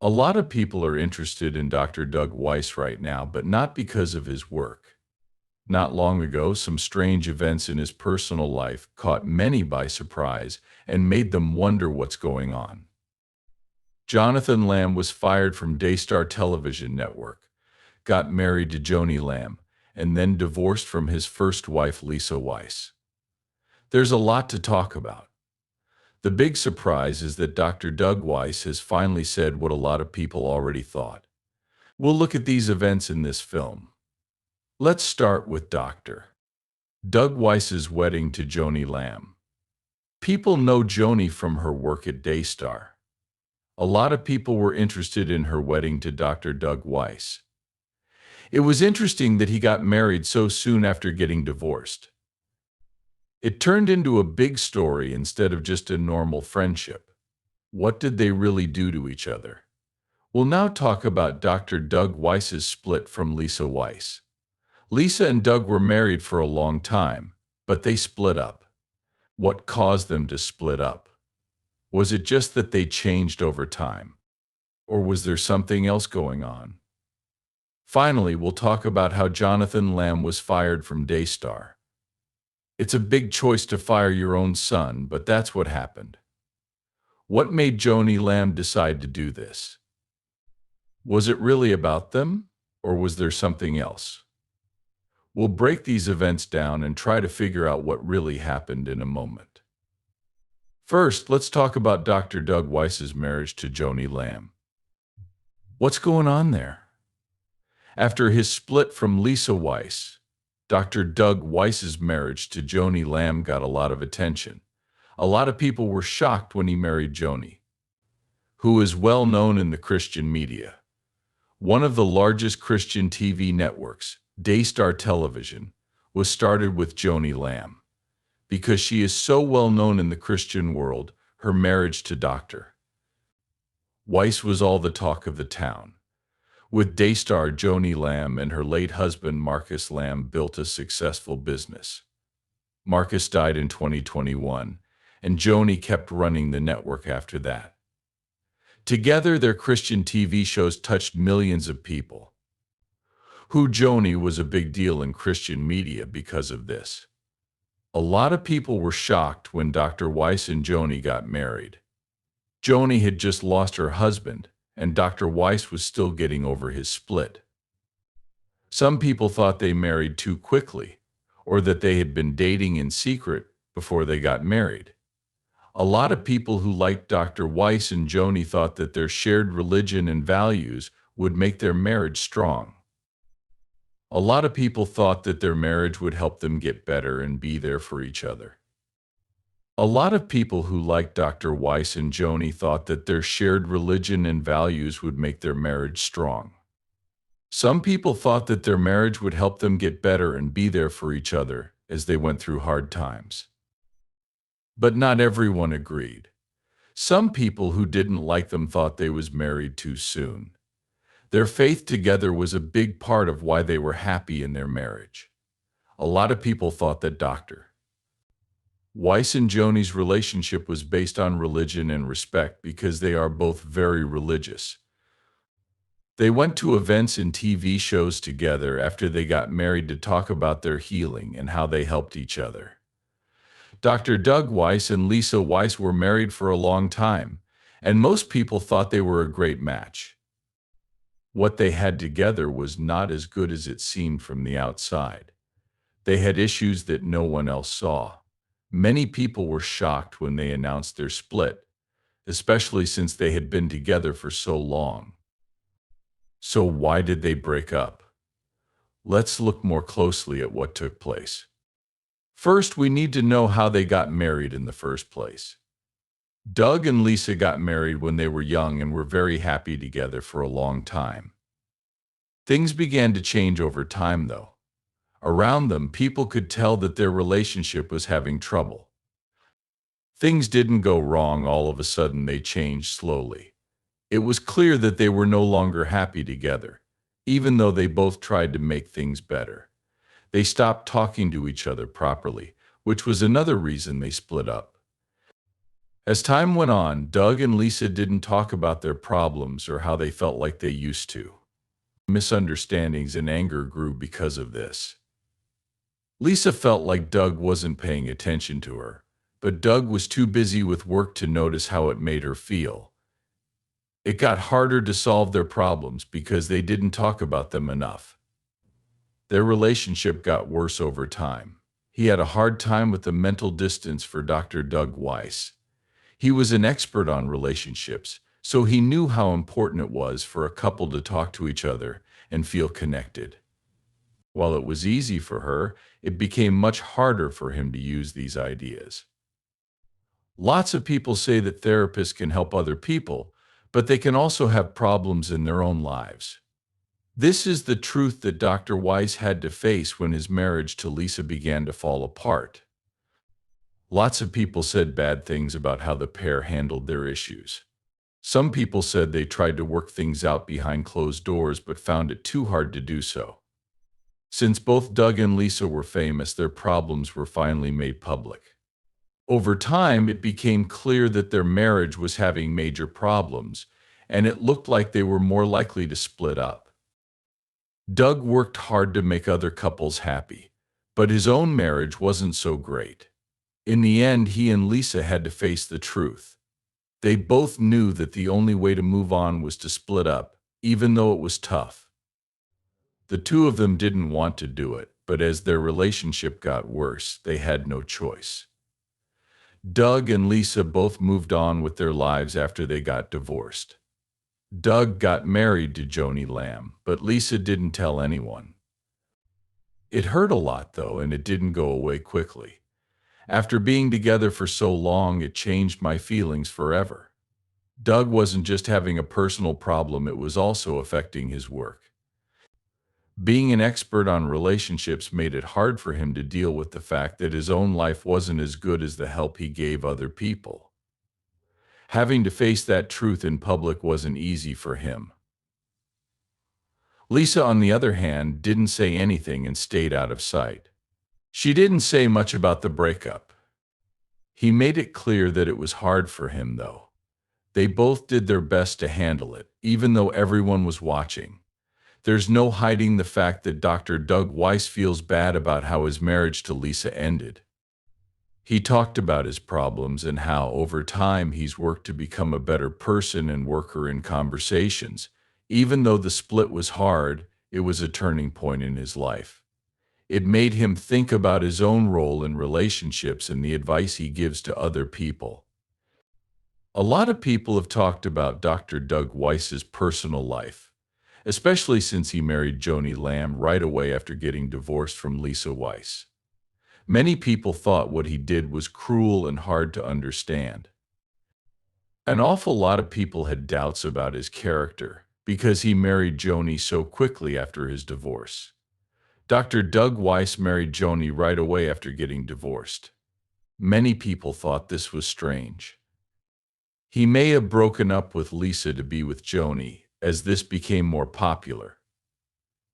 A lot of people are interested in Dr. Doug Weiss right now, but not because of his work. Not long ago, some strange events in his personal life caught many by surprise and made them wonder what's going on. Jonathan Lamb was fired from Daystar Television Network, got married to Joni Lamb, and then divorced from his first wife, Lisa Weiss. There's a lot to talk about. The big surprise is that Dr. Doug Weiss has finally said what a lot of people already thought. We'll look at these events in this film. Let's start with Dr. Doug Weiss's wedding to Joni Lamb. People know Joni from her work at Daystar. A lot of people were interested in her wedding to Dr. Doug Weiss. It was interesting that he got married so soon after getting divorced. It turned into a big story instead of just a normal friendship. What did they really do to each other? We'll now talk about Dr. Doug Weiss's split from Lisa Weiss. Lisa and Doug were married for a long time, but they split up. What caused them to split up? Was it just that they changed over time? Or was there something else going on? Finally, we'll talk about how Jonathan Lamb was fired from Daystar. It's a big choice to fire your own son, but that's what happened. What made Joni Lamb decide to do this? Was it really about them, or was there something else? We'll break these events down and try to figure out what really happened in a moment. First, let's talk about Dr. Doug Weiss's marriage to Joni Lamb. What's going on there? After his split from Lisa Weiss, Dr. Doug Weiss's marriage to Joni Lamb got a lot of attention. A lot of people were shocked when he married Joni, who is well known in the Christian media. One of the largest Christian TV networks, Daystar Television, was started with Joni Lamb. Because she is so well known in the Christian world, her marriage to Dr. Weiss was all the talk of the town. With Daystar, Joni Lamb and her late husband Marcus Lamb built a successful business. Marcus died in 2021, and Joni kept running the network after that. Together, their Christian TV shows touched millions of people. Who Joni was a big deal in Christian media because of this. A lot of people were shocked when Dr. Weiss and Joni got married. Joni had just lost her husband, and Dr. Weiss was still getting over his split. Some people thought they married too quickly, or that they had been dating in secret before they got married. A lot of people who liked Dr. Weiss and Joni thought that their shared religion and values would make their marriage strong. A lot of people thought that their marriage would help them get better and be there for each other. A lot of people who liked Dr. Weiss and Joni thought that their shared religion and values would make their marriage strong. Some people thought that their marriage would help them get better and be there for each other as they went through hard times. But not everyone agreed. Some people who didn't like them thought they was married too soon. Their faith together was a big part of why they were happy in their marriage. A lot of people thought that Dr. Weiss and Joni's relationship was based on religion and respect because they are both very religious. They went to events and TV shows together after they got married to talk about their healing and how they helped each other. Dr. Doug Weiss and Lisa Weiss were married for a long time, and most people thought they were a great match. What they had together was not as good as it seemed from the outside. They had issues that no one else saw. Many people were shocked when they announced their split, especially since they had been together for so long. So why did they break up? Let's look more closely at what took place. First, we need to know how they got married in the first place. Doug and Lisa got married when they were young and were very happy together for a long time. Things began to change over time, though. Around them, people could tell that their relationship was having trouble. Things didn't go wrong all of a sudden, they changed slowly. It was clear that they were no longer happy together, even though they both tried to make things better. They stopped talking to each other properly, which was another reason they split up. As time went on, Doug and Lisa didn't talk about their problems or how they felt like they used to. Misunderstandings and anger grew because of this. Lisa felt like Doug wasn't paying attention to her, but Doug was too busy with work to notice how it made her feel. It got harder to solve their problems because they didn't talk about them enough. Their relationship got worse over time. He had a hard time with the mental distance for Dr. Doug Weiss. He was an expert on relationships, so he knew how important it was for a couple to talk to each other and feel connected. While it was easy for her, it became much harder for him to use these ideas. Lots of people say that therapists can help other people, but they can also have problems in their own lives. This is the truth that Dr. Weiss had to face when his marriage to Lisa began to fall apart. Lots of people said bad things about how the pair handled their issues. Some people said they tried to work things out behind closed doors but found it too hard to do so. Since both Doug and Lisa were famous, their problems were finally made public. Over time, it became clear that their marriage was having major problems, and it looked like they were more likely to split up. Doug worked hard to make other couples happy, but his own marriage wasn't so great. In the end, he and Lisa had to face the truth. They both knew that the only way to move on was to split up, even though it was tough. The two of them didn't want to do it, but as their relationship got worse, they had no choice. Doug and Lisa both moved on with their lives after they got divorced. Doug got married to Joni Lamb, but Lisa didn't tell anyone. It hurt a lot, though, and it didn't go away quickly. After being together for so long, it changed my feelings forever. Doug wasn't just having a personal problem, it was also affecting his work. Being an expert on relationships made it hard for him to deal with the fact that his own life wasn't as good as the help he gave other people. Having to face that truth in public wasn't easy for him. Lisa, on the other hand, didn't say anything and stayed out of sight. She didn't say much about the breakup. He made it clear that it was hard for him, though. They both did their best to handle it, even though everyone was watching. There's no hiding the fact that Dr. Doug Weiss feels bad about how his marriage to Lisa ended. He talked about his problems and how, over time, he's worked to become a better person and worker in conversations. Even though the split was hard, it was a turning point in his life. It made him think about his own role in relationships and the advice he gives to other people. A lot of people have talked about Dr. Doug Weiss's personal life, especially since he married Joni Lamb right away after getting divorced from Lisa Weiss. Many people thought what he did was cruel and hard to understand. An awful lot of people had doubts about his character because he married Joni so quickly after his divorce. Dr. Doug Weiss married Joni right away after getting divorced. Many people thought this was strange. He may have broken up with Lisa to be with Joni, as this became more popular.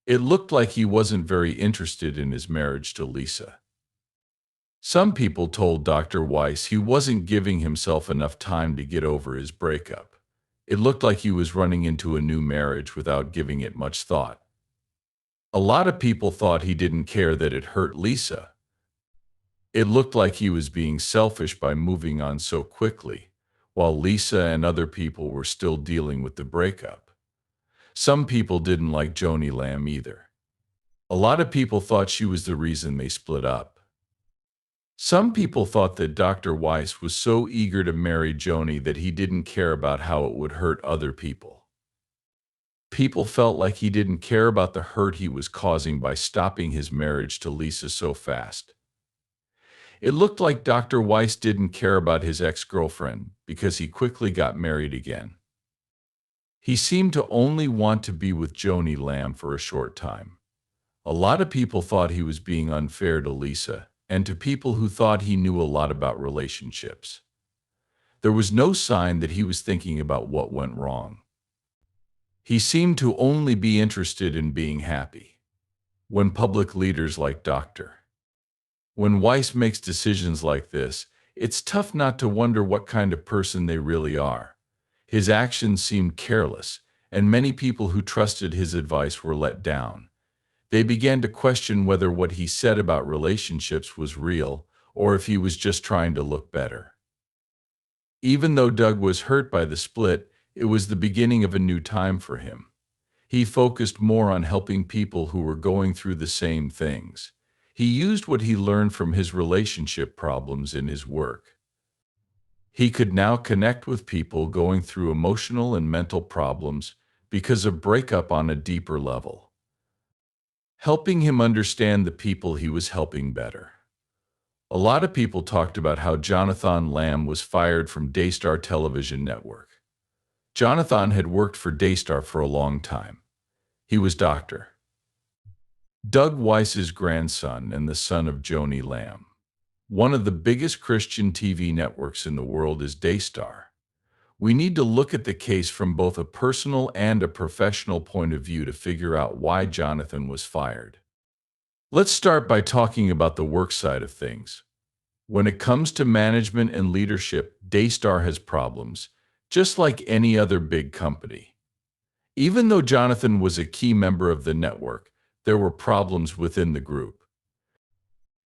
It looked like he wasn't very interested in his marriage to Lisa. Some people told Dr. Weiss he wasn't giving himself enough time to get over his breakup. It looked like he was running into a new marriage without giving it much thought. A lot of people thought he didn't care that it hurt Lisa. It looked like he was being selfish by moving on so quickly, while Lisa and other people were still dealing with the breakup. Some people didn't like Joni Lamb either. A lot of people thought she was the reason they split up. Some people thought that Dr. Weiss was so eager to marry Joni that he didn't care about how it would hurt other people. People felt like he didn't care about the hurt he was causing by stopping his marriage to Lisa so fast. It looked like Dr. Weiss didn't care about his ex-girlfriend because he quickly got married again. He seemed to only want to be with Joni Lamb for a short time. A lot of people thought he was being unfair to Lisa and to people who thought he knew a lot about relationships. There was no sign that he was thinking about what went wrong. He seemed to only be interested in being happy. When public leaders like When Weiss makes decisions like this, it's tough not to wonder what kind of person they really are. His actions seemed careless, and many people who trusted his advice were let down. They began to question whether what he said about relationships was real or if he was just trying to look better. Even though Doug was hurt by the split, it was the beginning of a new time for him. He focused more on helping people who were going through the same things. He used what he learned from his relationship problems in his work. He could now connect with people going through emotional and mental problems because of breakup on a deeper level, helping him understand the people he was helping better. A lot of people talked about how Jonathan Lamb was fired from Daystar Television Network. Jonathan had worked for Daystar for a long time. He was Dr. Doug Weiss's grandson and the son of Joni Lamb. One of the biggest Christian TV networks in the world is Daystar. We need to look at the case from both a personal and a professional point of view to figure out why Jonathan was fired. Let's start by talking about the work side of things. When it comes to management and leadership, Daystar has problems, just like any other big company. Even though Jonathan was a key member of the network, there were problems within the group.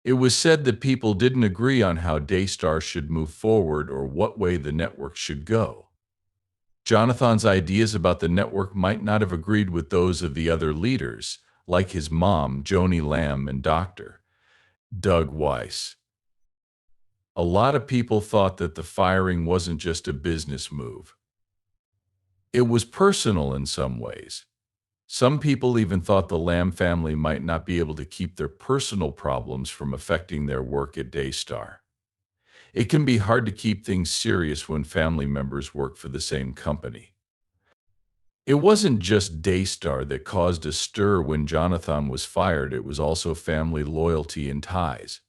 It was said that people didn't agree on how Daystar should move forward or what way the network should go. Jonathan's ideas about the network might not have agreed with those of the other leaders, like his mom, Joni Lamb, and Dr. Doug Weiss. A lot of people thought that the firing wasn't just a business move. It was personal in some ways. Some people even thought the Lamb family might not be able to keep their personal problems from affecting their work at Daystar. It can be hard to keep things serious when family members work for the same company. It wasn't just Daystar that caused a stir when Jonathan was fired, it was also family loyalty and ties.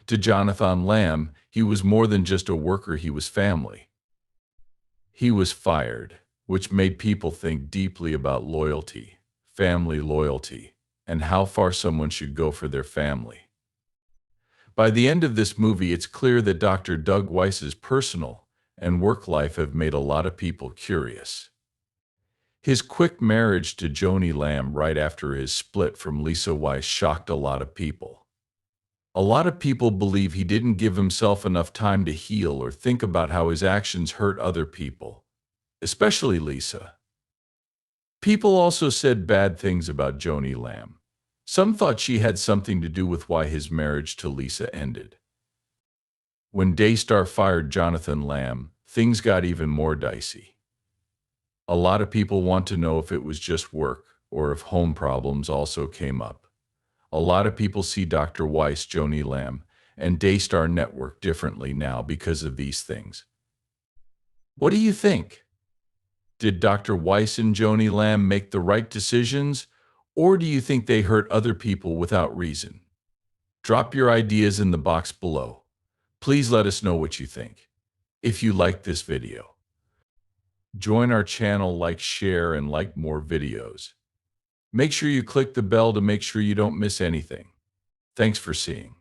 To Jonathan Lamb, he was more than just a worker, he was family. He was fired, which made people think deeply about loyalty, family loyalty, and how far someone should go for their family. By the end of this movie, it's clear that Dr. Doug Weiss's personal and work life have made a lot of people curious. His quick marriage to Joni Lamb right after his split from Lisa Weiss shocked a lot of people. A lot of people believe he didn't give himself enough time to heal or think about how his actions hurt other people, especially Lisa. People also said bad things about Joni Lamb. Some thought she had something to do with why his marriage to Lisa ended. When Daystar fired Jonathan Lamb, things got even more dicey. A lot of people want to know if it was just work or if home problems also came up. A lot of people see Dr. Weiss, Joni Lamb, and Daystar Network differently now because of these things. What do you think? Did Dr. Weiss and Joni Lamb make the right decisions, or do you think they hurt other people without reason? Drop your ideas in the box below. Please let us know what you think. If you liked this video, join our channel, like, share, and like more videos. Make sure you click the bell to make sure you don't miss anything. Thanks for seeing.